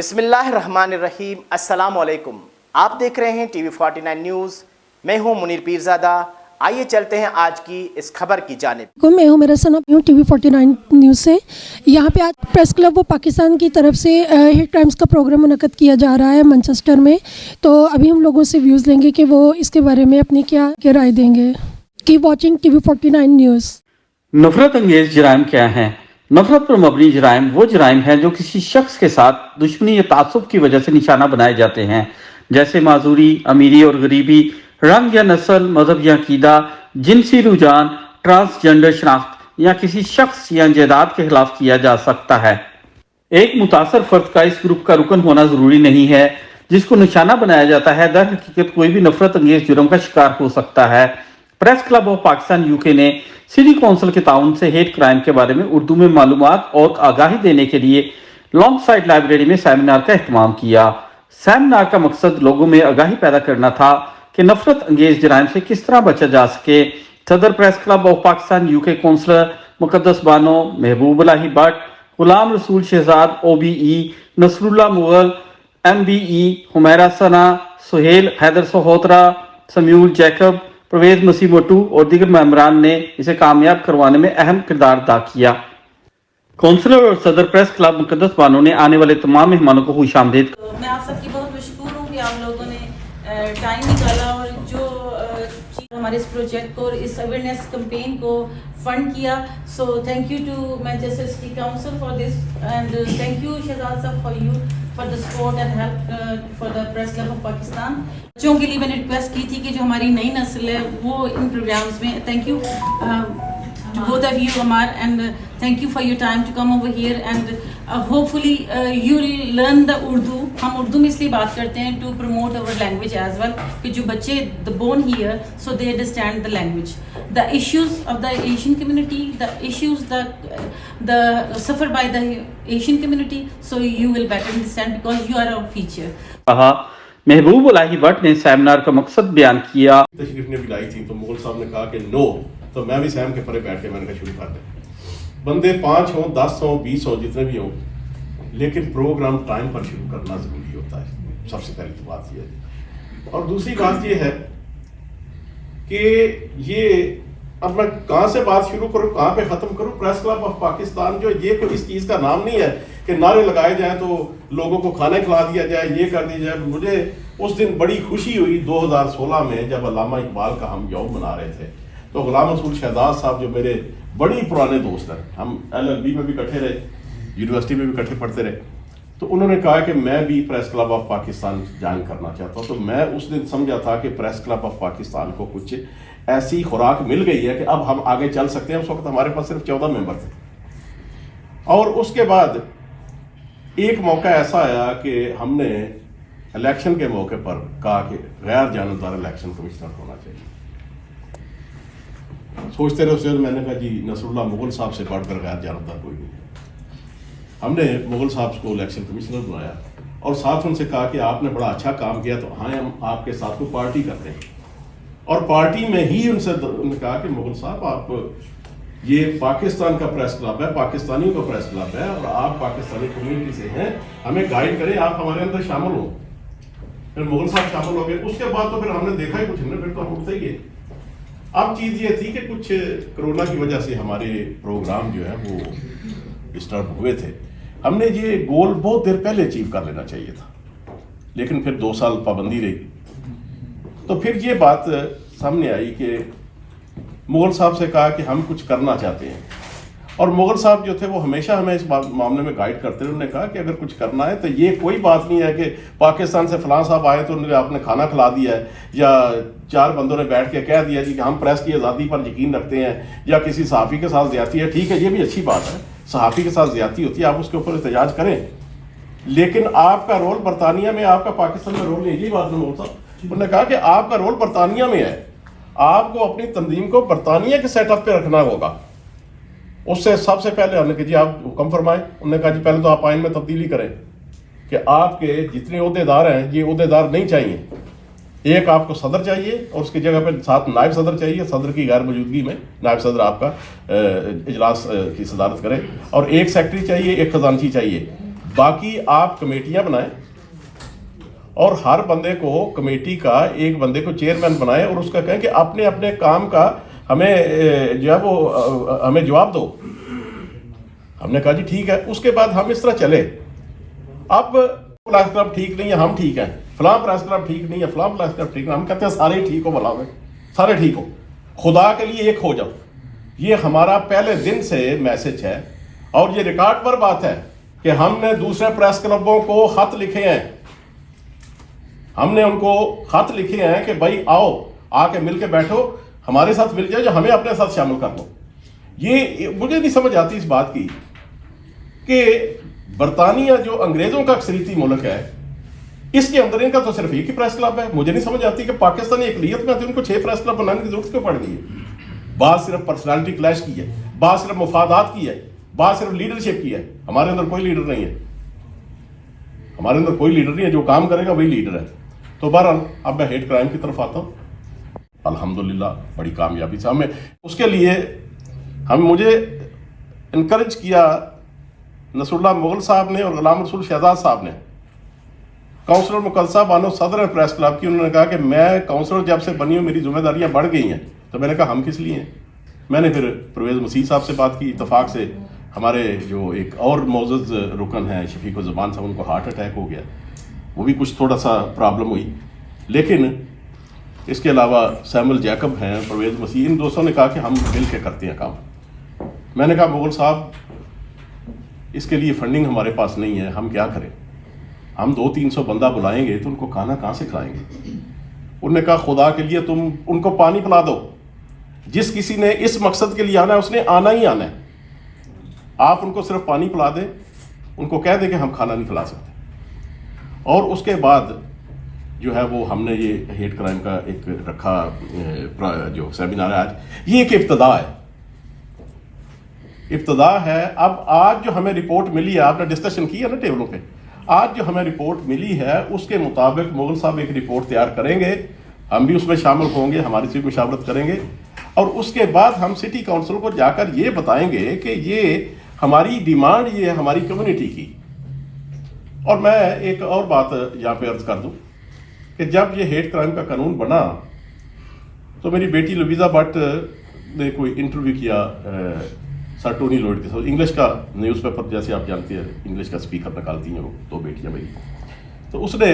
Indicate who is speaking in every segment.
Speaker 1: بسم اللہ الرحمن الرحیم، السلام علیکم۔ آپ دیکھ رہے ہیں ٹی وی 49 نیوز، میں ہوں منیر پیرزادہ۔ آئیے چلتے ہیں آج کی اس خبر کی جانب۔
Speaker 2: میں حميرا ہوں ٹی وی 49 نیوز سے۔ یہاں پہ آج پریس کلب و پاکستان کی طرف سے ہیٹ کرائمز کا پروگرام منعقد کیا جا رہا ہے مانچسٹر میں، تو ابھی ہم لوگوں سے ویوز لیں گے کہ وہ اس کے بارے میں اپنی کیا رائے دیں گے۔ Keep watching T V 49 news.
Speaker 3: نفرت انگیز جرائم کیا ہیں؟ نفرت پر مبنی جرائم وہ جرائم ہیں جو کسی شخص کے ساتھ دشمنی یا تعصب کی وجہ سے نشانہ بنائے جاتے ہیں، جیسے معذوری، اميری اور غريبی، رنگ یا نسل، مذہب یا عقیدہ، جنسی رجحان، ٹرانسجینڈر شناخت یا کسی شخص یا جائیداد کے خلاف کیا جا سکتا ہے۔ ایک متاثر فرد کا اس گروپ کا رکن ہونا ضروری نہیں ہے۔ جس کو نشانہ بنایا جاتا ہے در حقیقت کوئی بھی نفرت انگیز جرم کا شکار ہو سکتا ہے۔ Press club of Pakistan UK نے سٹی کونسل کے تعاون سے ہیٹ کرائم کے بارے میں اردو میں معلومات اور آگاہی دینے کے لیے لانگ سائٹ لائبریری میں سیمینار کا اہتمام کیا۔ سیمینار کا مقصد لوگوں میں آگاہی پیدا کرنا تھا کہ نفرت انگیز جرائم سے کس طرح بچا جا سکے۔ صدر press club of Pakistan UK councillor Muqaddas Bano, Mehboob Elahi Butt, Ghulam Rasool Shahzad OBE، Nasrullah Mughal MBE، Humaira Sana, Sohail Haider Sohotra, Samuel Jacob, Parvez Masih Mattu اور دیگر ممبران نے اسے کامیاب کروانے میں اہم کردار ادا کیا۔ کونسلر اور صدر پریس کلب مقدس بانو نے آنے والے تمام مہمانوں کو خوش آمدید۔
Speaker 4: میں آپ سب کی بہت مشکور ہوں کہ آپ لوگوں نے ٹائم نکالا اور جو ہمارے اس پروجیکٹ کو اور اس اویئرنیس کمپین کو فنڈ کیا۔ So thank you to Manchester City Council for this and thank you Shahzad sahab for you for the support and help for the press club of Pakistan. بچوں کے لیے میں نے ریکویسٹ کی تھی کہ جو ہماری نئی نسل ہے وہ ان پروگرامز میں، thank you to both of you Aamir, and thank you for your time to come over here and hopefully you'll learn the Urdu. ہم اردو میں اس لیے بات کرتے ہیں to promote our language as well کہ جو بچے the born here so they understand the language, the issues of the Asian community, the issues the suffered by the Asian community, so you will better understand because you are our future.
Speaker 3: محبوب Elahi but نے seminar کا مقصد بیان کیا۔
Speaker 5: تشریف نے بھی لائی تھی تو مغل صاحب نے کہا کہ نو، تو میں بھی سیم کے پرے بیٹھ کے میں نے کہا شروع کر دیں۔ بندے 5 ہوں، 10 ہوں، 20 ہوں، جتنے بھی ہوں، لیکن پروگرام ٹائم پر شروع کرنا ضروری ہوتا ہے۔ سب سے پہلی تو بات یہ ہے، اور دوسری بات یہ ہے کہ یہ اب میں کہاں سے بات شروع کروں، کہاں پہ ختم کروں۔ پریس کلب آف پاکستان جو یہ کوئی اس چیز کا نام نہیں ہے کہ نعرے لگائے جائیں تو لوگوں کو کھانا کھلا دیا جائے، یہ کر دیا جائے۔ مجھے اس دن بڑی خوشی ہوئی 2016 میں جب علامہ اقبال کا ہم یوم منا رہے تھے، تو غلام رسول شہزاد صاحب جو میرے بڑی پرانے دوست ہیں، ہم LLB میں بھی اکٹھے رہے، یونیورسٹی میں بھی اکٹھے پڑھتے رہے، تو انہوں نے کہا کہ میں بھی press club of Pakistan join کرنا چاہتا ہوں۔ تو میں اس دن سمجھا تھا کہ پریس کلب آف پاکستان کو کچھ ایسی خوراک مل گئی ہے کہ اب ہم آگے چل سکتے ہیں۔ اس وقت ہمارے پاس صرف 14 ممبر تھے، اور اس کے بعد ایک موقع ایسا آیا کہ ہم نے الیکشن کے موقع پر کہا کہ غیر جانبدار الیکشن کمشنر ہونا چاہیے۔ سوچتے رہے، میں نے کہا جی نصر اللہ مغل صاحب سے بڑھ کر غیر جانبدار کوئی نہیں ہے۔ ہم نے مغل صاحب کو الیکشن کمشنر بنایا اور ساتھ ان سے کہا کہ آپ نے بڑا اچھا کام کیا، تو ہاں ہم آپ کے ساتھ کوئی پارٹی کرتے ہیں۔ اور پارٹی میں ہی ان سے کہا کہ مغل صاحب آپ، یہ پاکستان کا پریس کلب ہے، پاکستانیوں کا پریس کلب ہے، اور آپ پاکستانی کمیونٹی سے ہیں، ہمیں گائیڈ کریں، آپ ہمارے اندر شامل ہوں۔ پھر مغل صاحب شامل ہو گئے۔ اس کے بعد تو پھر ہم نے دیکھا ہی کچھ نہیں، پھر تو ہم اٹھتے ہی گئے۔ اب چیز یہ تھی کہ کچھ کرونا کی وجہ سے ہمارے پروگرام جو ہے وہ ڈسٹرب ہوئے تھے۔ ہم نے یہ گول بہت دیر پہلے اچیو کر لینا چاہیے تھا، لیکن پھر 2 سال پابندی رہی۔ تو پھر یہ بات سامنے آئی کہ مغل صاحب سے کہا کہ ہم کچھ کرنا چاہتے ہیں، اور مغل صاحب جو تھے وہ ہمیشہ ہمیں اس معاملے میں گائیڈ کرتے رہے۔ انہوں نے کہا کہ اگر کچھ کرنا ہے تو یہ کوئی بات نہیں ہے کہ پاکستان سے فلاں صاحب آئے تو انہوں نے آپ نے کھانا کھلا دیا ہے، یا 4 بندوں نے بیٹھ کے کہہ دیا جی کہ ہم پریس کی آزادی پر یقین رکھتے ہیں، یا کسی صحافی کے ساتھ زیادتی ہے۔ ٹھیک ہے، یہ بھی اچھی بات ہے، صحافی کے ساتھ زیادتی ہوتی ہے، آپ اس کے اوپر احتجاج کریں، لیکن آپ کا رول برطانیہ میں، آپ کا پاکستان میں رول نہیں۔ یہی بات میں بولتا ہوں، انہوں نے کہا کہ آپ کا رول برطانیہ میں ہے، آپ کو اپنی تنظیم کو برطانیہ کے سیٹ اپ پہ رکھنا ہوگا۔ اس سے سب سے پہلے ہم نے کہا جی آپ حکم فرمائیں۔ انہوں نے کہا جی پہلے تو آپ آئین میں تبدیلی کریں کہ آپ کے جتنے عہدیدار ہیں یہ عہدیدار نہیں چاہیے، ایک آپ کو صدر چاہیے اور اس کی جگہ پہ 7 نائب صدر چاہیے، صدر کی غیر موجودگی میں نائب صدر آپ کا اجلاس کی صدارت کرے، اور ایک سیکرٹری چاہیے، ایک خزانچی چاہیے، باقی آپ کمیٹیاں بنائیں اور ہر بندے کو کمیٹی کا ایک بندے کو چیئرمین بنائیں اور اس کا کہیں کہ اپنے اپنے کام کا ہمیں جو ہے وہ ہمیں جواب دو. ہم نے کہا جی ٹھیک ہے. اس کے بعد ہم اس طرح چلے. اب پریس کلب ٹھیک نہیں ہے, ہم ٹھیک ہیں, فلاں پریس کلب ٹھیک نہیں ہے, فلاں پریس کلب ٹھیک نہیں. ہم کہتے ہیں سارے ٹھیک ہو, بلا میں سارے ٹھیک ہو, خدا کے لیے ایک ہو جاؤ. یہ ہمارا پہلے دن سے میسج ہے اور یہ ریکارڈ پر بات ہے کہ ہم نے دوسرے پریس کلبوں کو خط لکھے ہیں. ہم نے ان کو خط لکھے ہیں کہ بھائی آؤ, آ کے مل کے بیٹھو, ہمارے ساتھ مل جائے, جو ہمیں اپنے ساتھ شامل کر لو. یہ مجھے نہیں سمجھ آتی اس بات کی کہ برطانیہ جو انگریزوں کا اکثریتی ملک ہے, اس کے اندر ان کا تو صرف ایک ہی پریس کلب ہے. مجھے نہیں سمجھ آتی کہ پاکستانی اقلیت میں آتی ان کو 6 پریس کلب بنانے کی ضرورت کیوں پڑ گئی ہے. بعض صرف پرسنالٹی کلیش کی ہے, بعض صرف مفادات کی ہے, بعض صرف لیڈرشپ کی ہے. ہمارے اندر کوئی لیڈر نہیں ہے, ہمارے اندر کوئی لیڈر نہیں ہے. جو کام کرے گا وہی لیڈر ہے. تو بہرحال اب میں ہیٹ کرائم کی طرف آتا ہوں. الحمدللہ بڑی کامیابی سے ہمیں اس کے لیے مجھے انکریج کیا نصر اللہ مغل صاحب نے اور غلام رسول شہزاد صاحب نے. کونسلر مقدسہ بانو صدر پریس کلب کی, انہوں نے کہا کہ میں کونسلر جب سے بنی ہوں میری ذمہ داریاں بڑھ گئی ہیں. تو میں نے کہا ہم کس لیے ہیں. میں نے پھر پرویز مسیح صاحب سے بات کی. اتفاق سے ہمارے جو ایک اور معزز رکن ہیں شفیق الزمان صاحب, ان کو ہارٹ اٹیک ہو گیا. وہ بھی کچھ تھوڑا سا پرابلم ہوئی. لیکن اس کے علاوہ سیمول جیکب ہیں, پرویز مسیح, ان دوستوں نے کہا کہ ہم مل کے کرتے ہیں کام. میں نے کہا مغل صاحب اس کے لیے فنڈنگ ہمارے پاس نہیں ہے, ہم کیا کریں. ہم 200-300 بندہ بلائیں گے تو ان کو کھانا کہاں سے کھلائیں گے. انہوں نے کہا خدا کے لیے تم ان کو پانی پلا دو. جس کسی نے اس مقصد کے لیے آنا ہے اس نے آنا ہی آنا ہے. آپ ان کو صرف پانی پلا دیں, ان کو کہہ دیں کہ ہم کھانا نہیں کھلا سکتے. اور اس کے بعد جو ہے وہ ہم نے یہ ہیٹ کرائم کا ایک رکھا جو سیمینار ہے آج, یہ ایک ابتدا ہے. اب آج جو ہمیں رپورٹ ملی ہے, آپ نے ڈسکشن کی ہے نا ٹیبلوں پہ, آج جو ہمیں رپورٹ ملی ہے اس کے مطابق مغل صاحب ایک رپورٹ تیار کریں گے. ہم بھی اس میں شامل ہوں گے, ہماری سے بھی مشاورت کریں گے. اور اس کے بعد ہم سٹی کونسل کو جا کر یہ بتائیں گے کہ یہ ہماری ڈیمانڈ, یہ ہے ہماری کمیونٹی کی. اور میں ایک اور بات یہاں پہ عرض کر دوں کہ جب یہ ہیٹ کرائم کا قانون بنا تو میری بیٹی لویزا بٹ نے کوئی انٹرویو کیا سر ٹونی لوئڈ کے ساتھ. انگلش کا نیوز پیپر, جیسے آپ جانتے ہیں انگلش کا اسپیکر نکالتی ہیں وہ 2 بیٹیاں میری. تو اس نے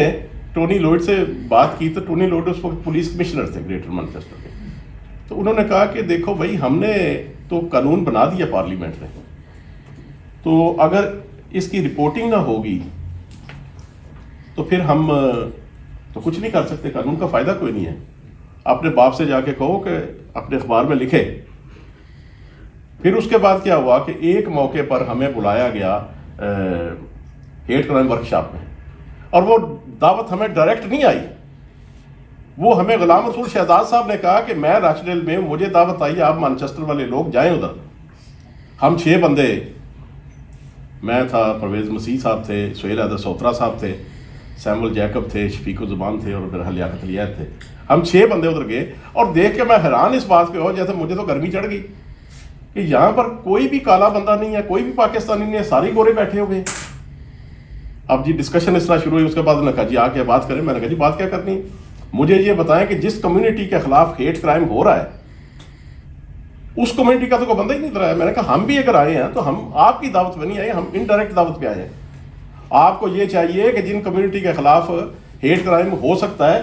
Speaker 5: ٹونی لوئڈ سے بات کی. تو ٹونی لوئڈ اس وقت پولیس کمشنر تھے گریٹر مانچسٹر کے. تو انہوں نے کہا کہ دیکھو بھائی, ہم نے تو قانون بنا دیا پارلیمنٹ میں, تو اگر اس کی رپورٹنگ نہ ہوگی تو پھر ہم تو کچھ نہیں کر سکتے. قانون کا فائدہ کوئی نہیں ہے. اپنے باپ سے جا کے کہو کہ اپنے اخبار میں لکھے. پھر اس کے بعد کیا ہوا کہ ایک موقع پر ہمیں بلایا گیا ہیٹ کرائم ورکشاپ میں, اور وہ دعوت ہمیں ڈائریکٹ نہیں آئی. وہ ہمیں غلام رسول شہزاد صاحب نے کہا کہ میں راچڈیل میں, مجھے دعوت آئی, آپ مانچسٹر والے لوگ جائیں ادھر. ہم 6 بندے, میں تھا, پرویز مسیح صاحب تھے, سہیل حیدر سوترا صاحب تھے, سیمول جیکب تھے, شفیق الزمان تھے, اور میرا لیاقت علیت تھے. ہم 6 بندے ادھر گئے اور دیکھ کے میں حیران اس بات پہ ہو جیسے مجھے تو گرمی چڑھ گئی کہ یہاں پر کوئی بھی کالا بندہ نہیں ہے, کوئی بھی پاکستانی نہیں ہے, سارے گورے بیٹھے ہوئے. اب جی ڈسکشن اس طرح شروع ہوئی. اس کے بعد انہوں نے کہا جی آ کے بات کریں. میں نے کہا جی بات کیا کرنی, مجھے یہ بتائیں کہ جس کمیونٹی کے خلاف ہیٹ کرائم ہو رہا ہے اس کمیونٹی کا تو کوئی بندہ ہی نہیں ادھر آیا. میں نے کہا ہم بھی اگر آئے ہیں تو ہم آپ کی دعوت پہ نہیں آئے, ہم انڈائریکٹ دعوت پہ آئے ہیں. آپ کو یہ چاہیے کہ جن کمیونٹی کے خلاف ہیٹ کرائم ہو سکتا ہے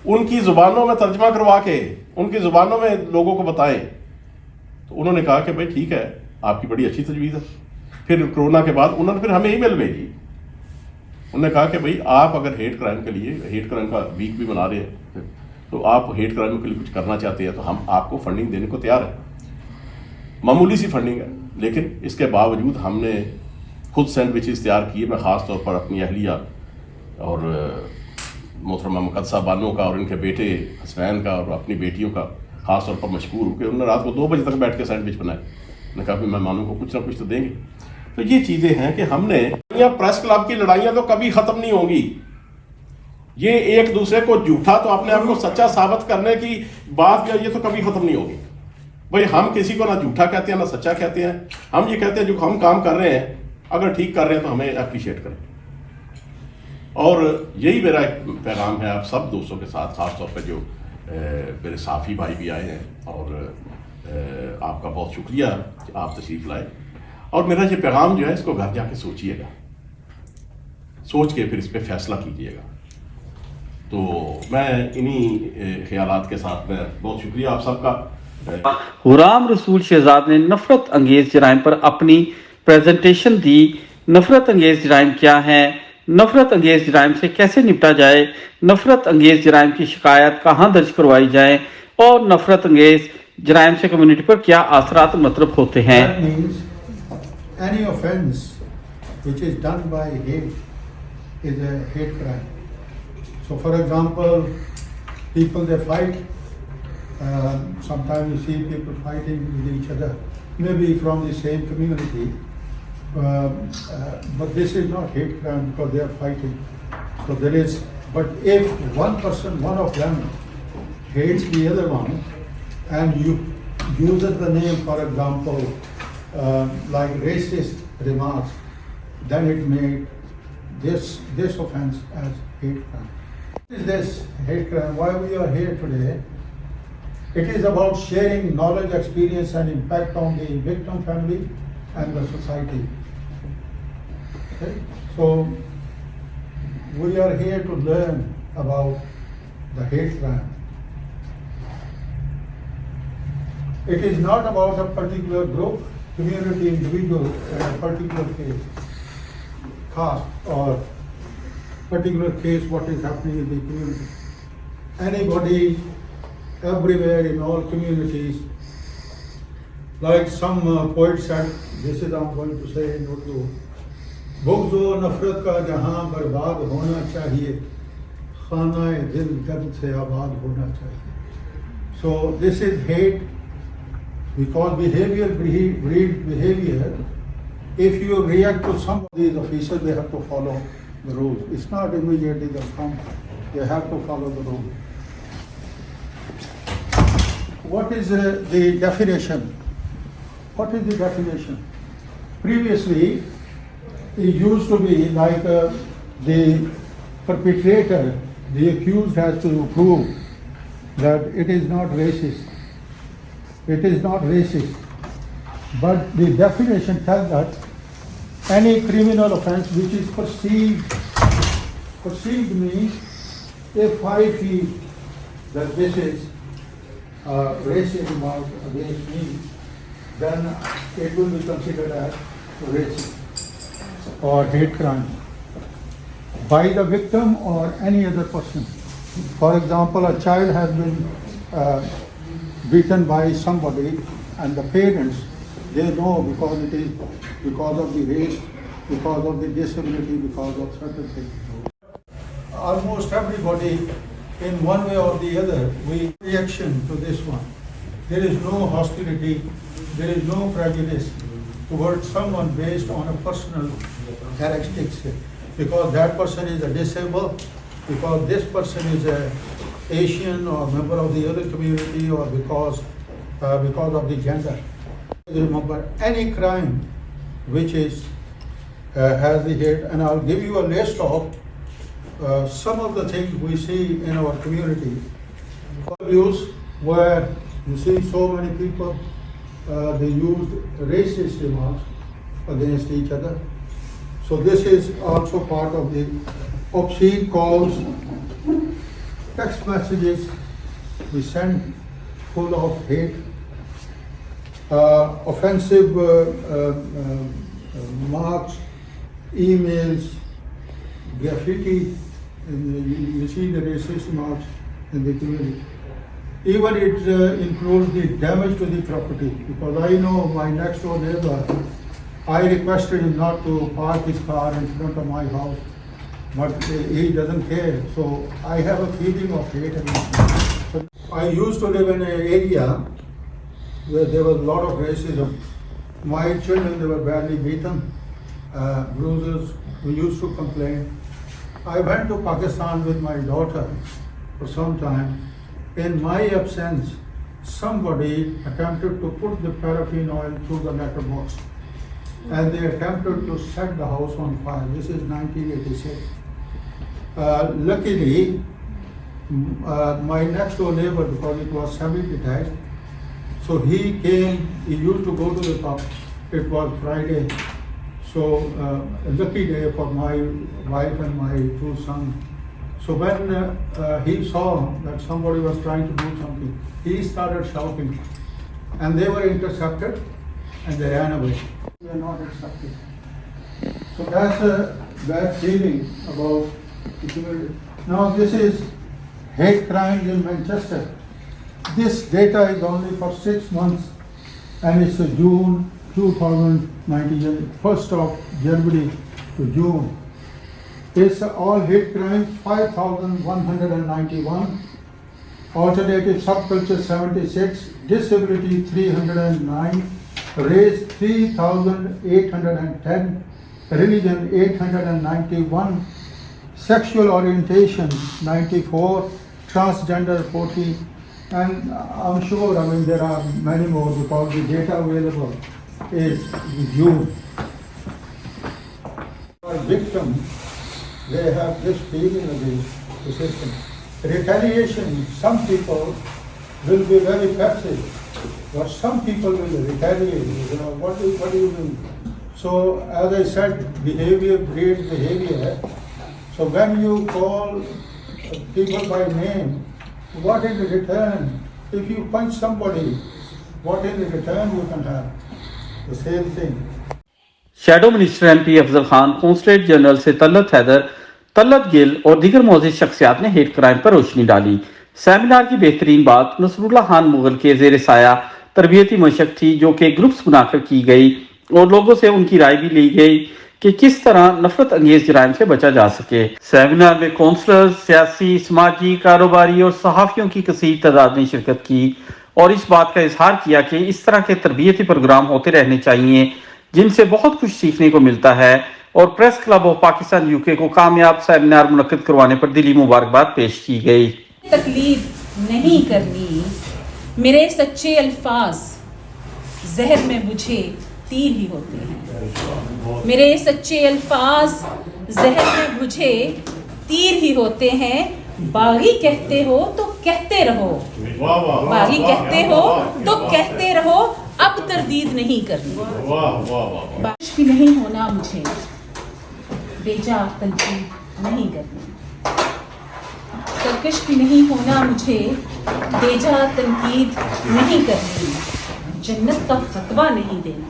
Speaker 5: ان کی زبانوں میں ترجمہ کروا کے ان کی زبانوں میں لوگوں کو بتائیں. تو انہوں نے کہا کہ بھائی ٹھیک ہے, آپ کی بڑی اچھی تجویز ہے. پھر کرونا کے بعد انہوں نے پھر ہمیں ای میل بھیجی. انہوں نے کہا کہ بھائی آپ اگر ہیٹ کرائم کے لیے, ہیٹ کرائم کا ویک بھی بنا رہے ہیں, تو آپ ہیٹ کرائم کے لیے کچھ کرنا چاہتے ہیں تو ہم آپ کو فنڈنگ دینے کو تیار ہیں. معمولی سی فنڈنگ ہے, لیکن اس کے باوجود ہم نے خود سینڈوچز تیار کیے. میں خاص طور پر اپنی اہلیہ اور محترمہ مقدسہ بانو کا اور ان کے بیٹے حسنین کا اور اپنی بیٹیوں کا خاص طور پر مشکور ہوں کہ انہوں نے رات کو 2 بجے تک بیٹھ کے سینڈوچ بنائے. میں نے کہا کہ مہمانوں کو کچھ نہ کچھ تو دیں گے. تو یہ چیزیں ہیں کہ ہم نے پریس کلب کی لڑائیاں تو کبھی ختم نہیں ہوں گی. یہ ایک دوسرے کو جھوٹا تو اپنے آپ کو سچا ثابت کرنے کی بات, یہ تو کبھی ختم نہیں ہوگی. بھائی ہم کسی کو نہ جھوٹا کہتے ہیں نہ سچا کہتے ہیں. ہم یہ کہتے ہیں جو ہم کام کر رہے ہیں अगर ठीक कर रहे हैं तो हमें अप्रिशिएट करें। और यही मेरा एक पैगाम है आप सब दोस्तों के साथ, ख़ासतौर पर जो मेरे साफ़ी भाई भी आए हैं, और आपका बहुत शुक्रिया कि आप तशरीफ़ लाए। और मेरा ये पैगाम जो है इसको घर जाके सोचिएगा, सोच के फिर इस पर फैसला कीजिएगा। तो मैं इन्हीं ख्यालात के साथ में बहुत शुक्रिया आप सबका।
Speaker 3: गुलाम रसूल शहजाद ने नफरत अंगेज जराइम पर अपनी प्रेजेंटेशन दी। नफरत अंगेज जराइम क्या है, नफरत अंगेज जराइम से कैसे निपटा जाए, नफरत अंगेज जराइम की शिकायत कहाँ दर्ज करवाई जाए, और नफरत अंगेज जराइम से कम्युनिटी पर क्या असरात मतलब होते हैं।
Speaker 6: Any offense which is done by hate is a hate crime. So for example, people they fight, sometimes you see people fighting with each other, maybe from the same community, but this is not hate crime because they are fighting. So there is, but if one person, one of them hates the other one and you uses the name, for example, like racist remarks, then it made this offense as hate crime. What is this hate crime? Why we are here today? It is about sharing knowledge, experience and impact on the victim family and the society. Okay? So we are here to learn about the hate crime. It is not about a particular group, community, individual, a particular case, caste or particular case, what is happening in the community. Anybody, everywhere in all communities, like some poet said, this is I'm going to say in Urdu, बुग़्ज़ व नफ़रत का जहाँ बर्बाद होना चाहिए, खाना-ए दिल दर्द से आबाद होना चाहिए. So this is hate. Because behavior breeds behavior. If you react to some of these officers, they have to follow the rules. It's not immediately they come. They have to follow the rules. What is the definition? What is the definition? Previously, it used to be like the perpetrator, the accused has to prove that it is not racist. It is not racist, but the definition tells that any criminal offense which is perceived means if I feel that this is racist remark against me, then it will be considered as racist or hate crime by the victim or any other person. For example, a child has been beaten by somebody and the parents, they know because it is because of the race, because of the disability, because of certain things. Almost everybody in one way or the other, we reaction to this one. There is no hostility, there is no prejudice towards someone based on a personal characteristics, because that person is a disabled, because this person is a Asian or member of the other community, or because of the gender. Remember, any crime which is has the hate, and I'll give you a list of some of the things we see in our community. Abuse, where you see so many people, they used racist remarks against each other. So this is also part of the obscene calls, text messages we send full of hate, offensive remarks, emails, graffiti, and you see the racist remarks in the community. Even it includes the damage to the property, because I know my next door neighbor, I requested him not to park his car in front of my house, but he doesn't care. So I have a feeling of hate against him. So I used to live in an area where there was a lot of racism. My children, they were badly beaten, bruises. We used to complain. I went to Pakistan with my daughter for some time. In my absence, somebody attempted to put the paraffin oil through the letterbox. and they attempted to set the house on fire. This is 1986. Luckily, my next door neighbor, because it was semi-detached, so he came, he used to go to the pub. It was Friday, so a lucky day for my wife and my two sons. So when he saw that somebody was trying to do something, he started shouting, and they were intercepted and they ran away. We are not accepted. So that's a bad feeling about the community. Now this is hate crimes in Manchester. This data is only for 6 months, and it's June 2019, 1st of January to June. It's all hate crimes 5,191, alternative subculture 76, disability 309, race 3,810, religion 891, sexual orientation 94, transgender 40, and I'm sure, I mean, there are many more because the data available is with you. Our victims, they have this feeling against the system. Retaliation, some people will be very passive, but some people will retaliate. You know, what do you mean? So, as I said, behavior breeds behavior. So when you call people by name, what in return? If you punch somebody, what in return you can have? The same thing.
Speaker 3: Shadow minister M P Afzal Khan, consulate general سے طلعت حیدر، طلعت گل اور دیگر معزز شخصیات نے hate crime پر روشنی ڈالی۔ Seminar کی بہترین بات نصر اللہ خان مغل کے زیر سایہ تربیتی مشق تھی، جو کہ گروپس بنا کر کی گئی اور لوگوں سے ان کی رائے بھی لی گئی کہ کس طرح نفرت انگیز جرائم سے بچا جا سکے۔ سیمینار میں کونسلر، سیاسی، سماجی، کاروباری اور صحافیوں کی کثیر تعداد نے شرکت کی اور اس بات کا اظہار کیا کہ اس طرح کے تربیتی پروگرام ہوتے رہنے چاہیے جن سے بہت کچھ سیکھنے کو ملتا ہے، اور press club of Pakistan UK کو کامیاب سیمینار منعقد کروانے پر دلی مبارکباد پیش کی گئی۔
Speaker 7: تقلید نہیں کرنی، میرے سچے الفاظ زہر میں مجھے تیر ہی ہوتے ہیں، میرے سچے الفاظ زہر میں مجھے تیر ہی ہوتے ہیں، باغی کہتے ہو تو کہتے رہو، باغی کہتے ہو تو کہتے رہو، اب تردید نہیں کرنی، بارش بھی نہیں ہونا مجھے، بیجا تنقید نہیں کرنی، سرکش بھی نہیں ہونا مجھے، بیجا تنقید نہیں کرنی، جنت کا فتویٰ نہیں دینا،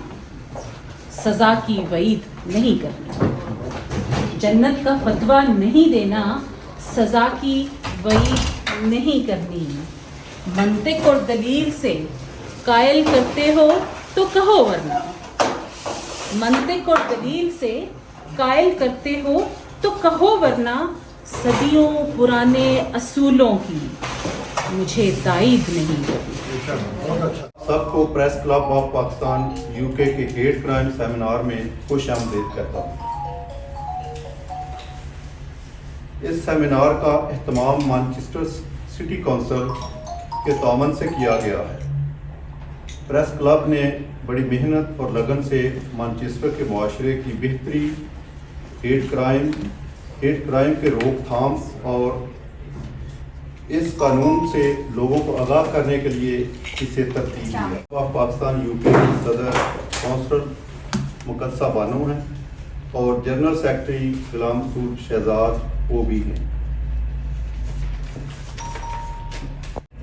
Speaker 7: سزا کی وعید نہیں کرنی، جنت کا فتویٰ نہیں دینا، سزا کی وعید نہیں کرنی، منطق اور دلیل سے قائل کرتے ہو تو کہو، ورنہ منطق اور دلیل سے قائل کرتے ہو تو کہو، ورنہ صدیوں پرانے اصولوں کی مجھے تائید نہیں کرنی۔
Speaker 8: سب کو press club of Pakistan UK کے ہیٹ کرائم سیمینار میں خوش آمدید کرتا ہوں۔ اس سیمینار کا اہتمام مانچسٹر سٹی کونسل کے تعاون سے کیا گیا ہے۔ پریس کلب نے بڑی محنت اور لگن سے مانچسٹر کے معاشرے کی بہتری، ہیٹ کرائم کے روک تھام اور اس قانون سے لوگوں کو آگاہ کرنے کے لیے اسے ترتیب دیا۔ پاکستان UK کے صدر کونسلر مقدسہ بانو ہیں اور جنرل سیکرٹری غلام مسعود شہزاد وہ بھی ہیں۔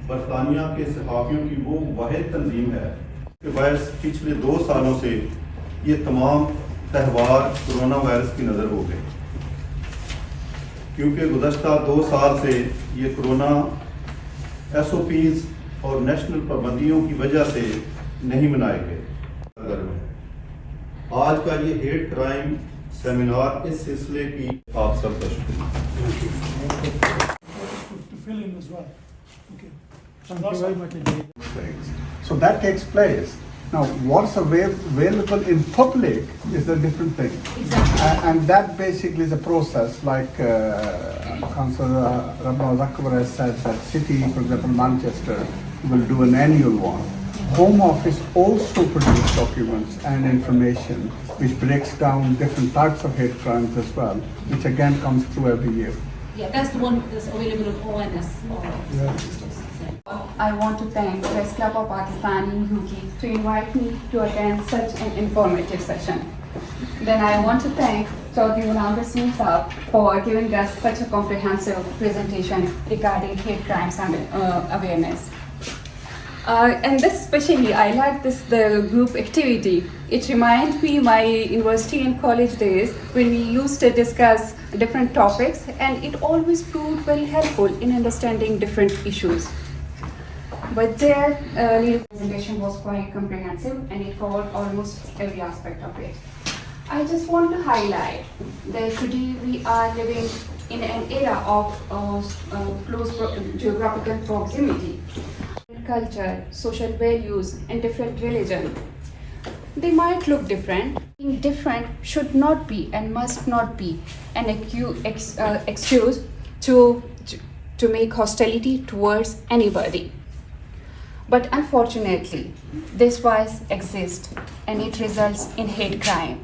Speaker 8: برطانیہ کے صحافیوں کی وہ واحد تنظیم ہے کہ باعث پچھلے 2 سالوں سے یہ تمام تہوار کرونا وائرس کی نظر ہو گئے، کیونکہ گزشتہ 2 سال سے یہ کرونا SOPs اور نیشنل پابندیوں کی وجہ سے نہیں منائے گئے۔ آج کا یہ ہیٹ کرائم سیمینار اس سلسلے کی آپ سب کا شکریہ۔
Speaker 9: So that takes place. Now, what's available in public is a different thing.
Speaker 7: Exactly.
Speaker 9: And that basically is a process, like Councillor Rabbi Akbar has said that city, for example, Manchester, will do an annual one. Home Office also produce documents and information which breaks down different types of hate crimes as well, which again comes through every year.
Speaker 7: Yeah, that's the one that's available on ONS.
Speaker 10: I want to thank Press Club of Pakistan in UK to invite me to attend such an informative session. Then I want to thank Chaudhry Ghulam Singh Saab for giving us such a comprehensive presentation regarding hate crimes and awareness. And this especially, I like the group activity. It reminds me my university and college days when we used to discuss different topics, and it always proved very helpful in understanding different issues. But their presentation was quite comprehensive and it covered almost every aspect of it. I just want to highlight that today we are living in an era of close geographical proximity. Culture, social values, and different religion. They might look different. Being different should not be and must not be an excuse to make hostility towards anybody. But unfortunately, this vice exists and it results in hate crime.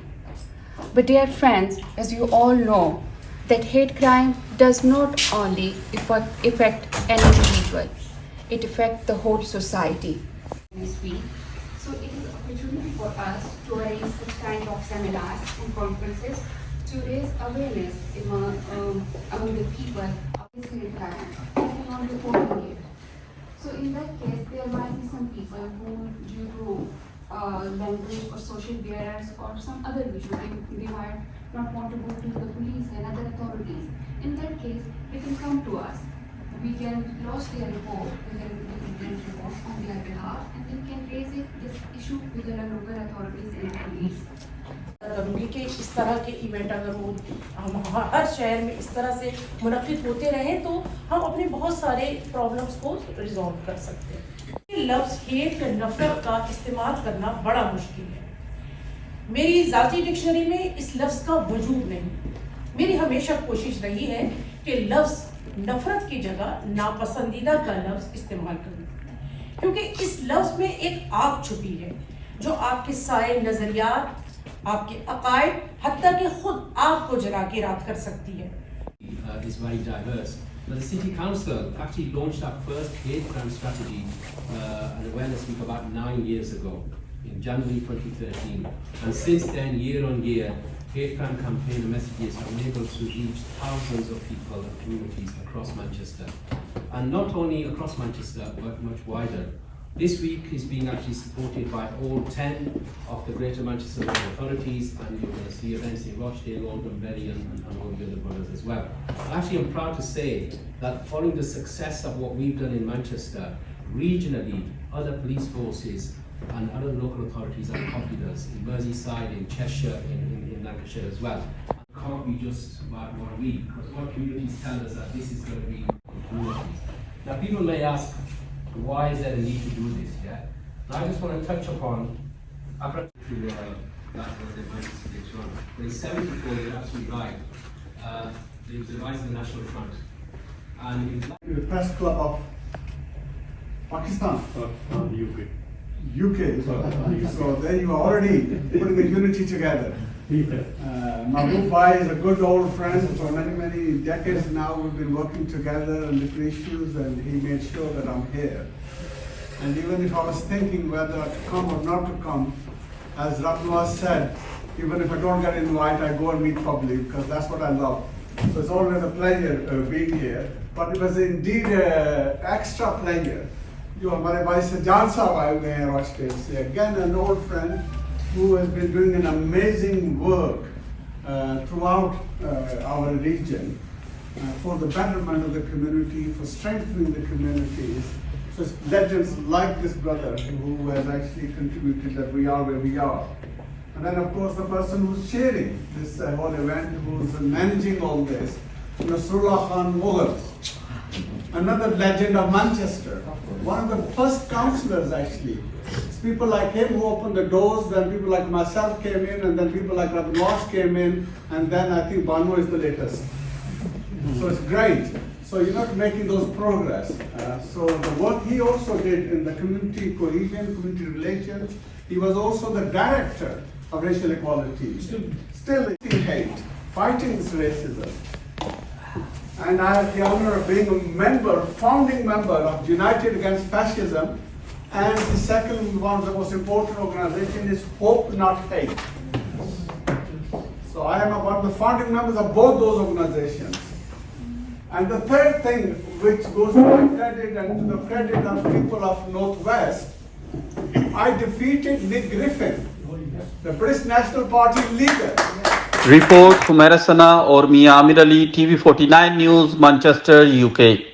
Speaker 10: But dear friends, as you all know, that hate crime does not only affect an individual, it affects the whole society. This week, so it is an opportunity for us to raise such kind of seminars and conferences to raise awareness among the people of this hate crime and on reporting it. So in that case, there might be some people who, due to language or social barriers or some other issue, they might not want to go to the police and other authorities. In that case, they can come to us. We can lodge their report, we can report on their behalf, and we can raise this issue with the local authorities and police.
Speaker 4: करूँगी कि इस तरह के event अगर वो हम हर शहर में इस तरह से मुनक्किद होते रहें तो हम अपने बहुत सारे प्रॉब्लम्स को रिजॉल्व कर सकते हैं। लफ्ज़ हेट नफरत का इस्तेमाल करना बड़ा मुश्किल है। मेरी ज़ाती डिक्शनरी में इस लफ्ज़ का वजूद नहीं। मेरी हमेशा कोशिश रही है कि लफ्ज़ नफरत की जगह नापसंदीदा का लफ्ज़ इस्तेमाल करूँ, क्योंकि इस लफ्ज़ में एक आग छुपी है जो आपके सारे नज़रियात, आपके अकायद, हत्ता कि खुद आपको जला के रात कर सकती है।
Speaker 11: Is very diverse. But the City Council actually launched our first hate crime strategy and awareness week about 9 years ago in January 2013. And since then, year on year, hate crime campaign messages have been able to reach thousands of people and communities across Manchester. And not only across Manchester, but much wider. This week is being actually supported by all 10 of the Greater Manchester local authorities, and you're going to see events in Rochdale, Oldham, Bury and all the other boroughs as well. Actually, I'm proud to say that following the success of what we've done in Manchester, regionally, other police forces and other local authorities have copied us in Merseyside, in Cheshire, in Lancashire as well. It can't be just about 1 week, because what communities tell us that this is going to be communities. Now, people may ask, why is there a need to do this? Yeah, and I just want to touch upon that when he's 74, you're absolutely right. He was advising the National Front, and
Speaker 9: The Press Club of Pakistan, UK. So there you are already putting the unity together. Mahbub Bhai is a good old friend. For many decades now we've been working together on different issues, and he made sure that I'm here. And even if I was thinking whether to come or not to come, as Rabnawaz said, even if I don't get invited, I go and meet public, because that's what I love. So it's always a pleasure being here. But it was indeed an extra pleasure. जो हमारे भाई सज्जाद साहब आए हुए हैं Rochdale से, again an old friend who has been doing an amazing work throughout our region for the betterment of the community, for strengthening the communities. So it's legends like this brother who has actually contributed that we are where we are. And then of course the person who's chairing this whole event, who's managing all this, Nasrullah Khan Mughal, another legend of Manchester, one of the first councillors actually. It's people like him who opened the doors, then people like myself came in, and then people like Rabnawaz came in, and then I think Banu is the latest. So it's great. So you're not making those progress. So the work he also did in the community cohesion, community relations, he was also the director of racial equality. Still hate, fighting this racism. And I have the honor of being a member, founding member of United Against Fascism, and the second one of the most important organization is Hope Not Hate. So I am one of the founding members of both those organizations. And the third thing, which goes to my credit and to the credit of people of Northwest, I defeated Nick Griffin, the British National Party leader.
Speaker 3: Report Humaira Sana और Mian Amir Ali TV49 news Manchester UK।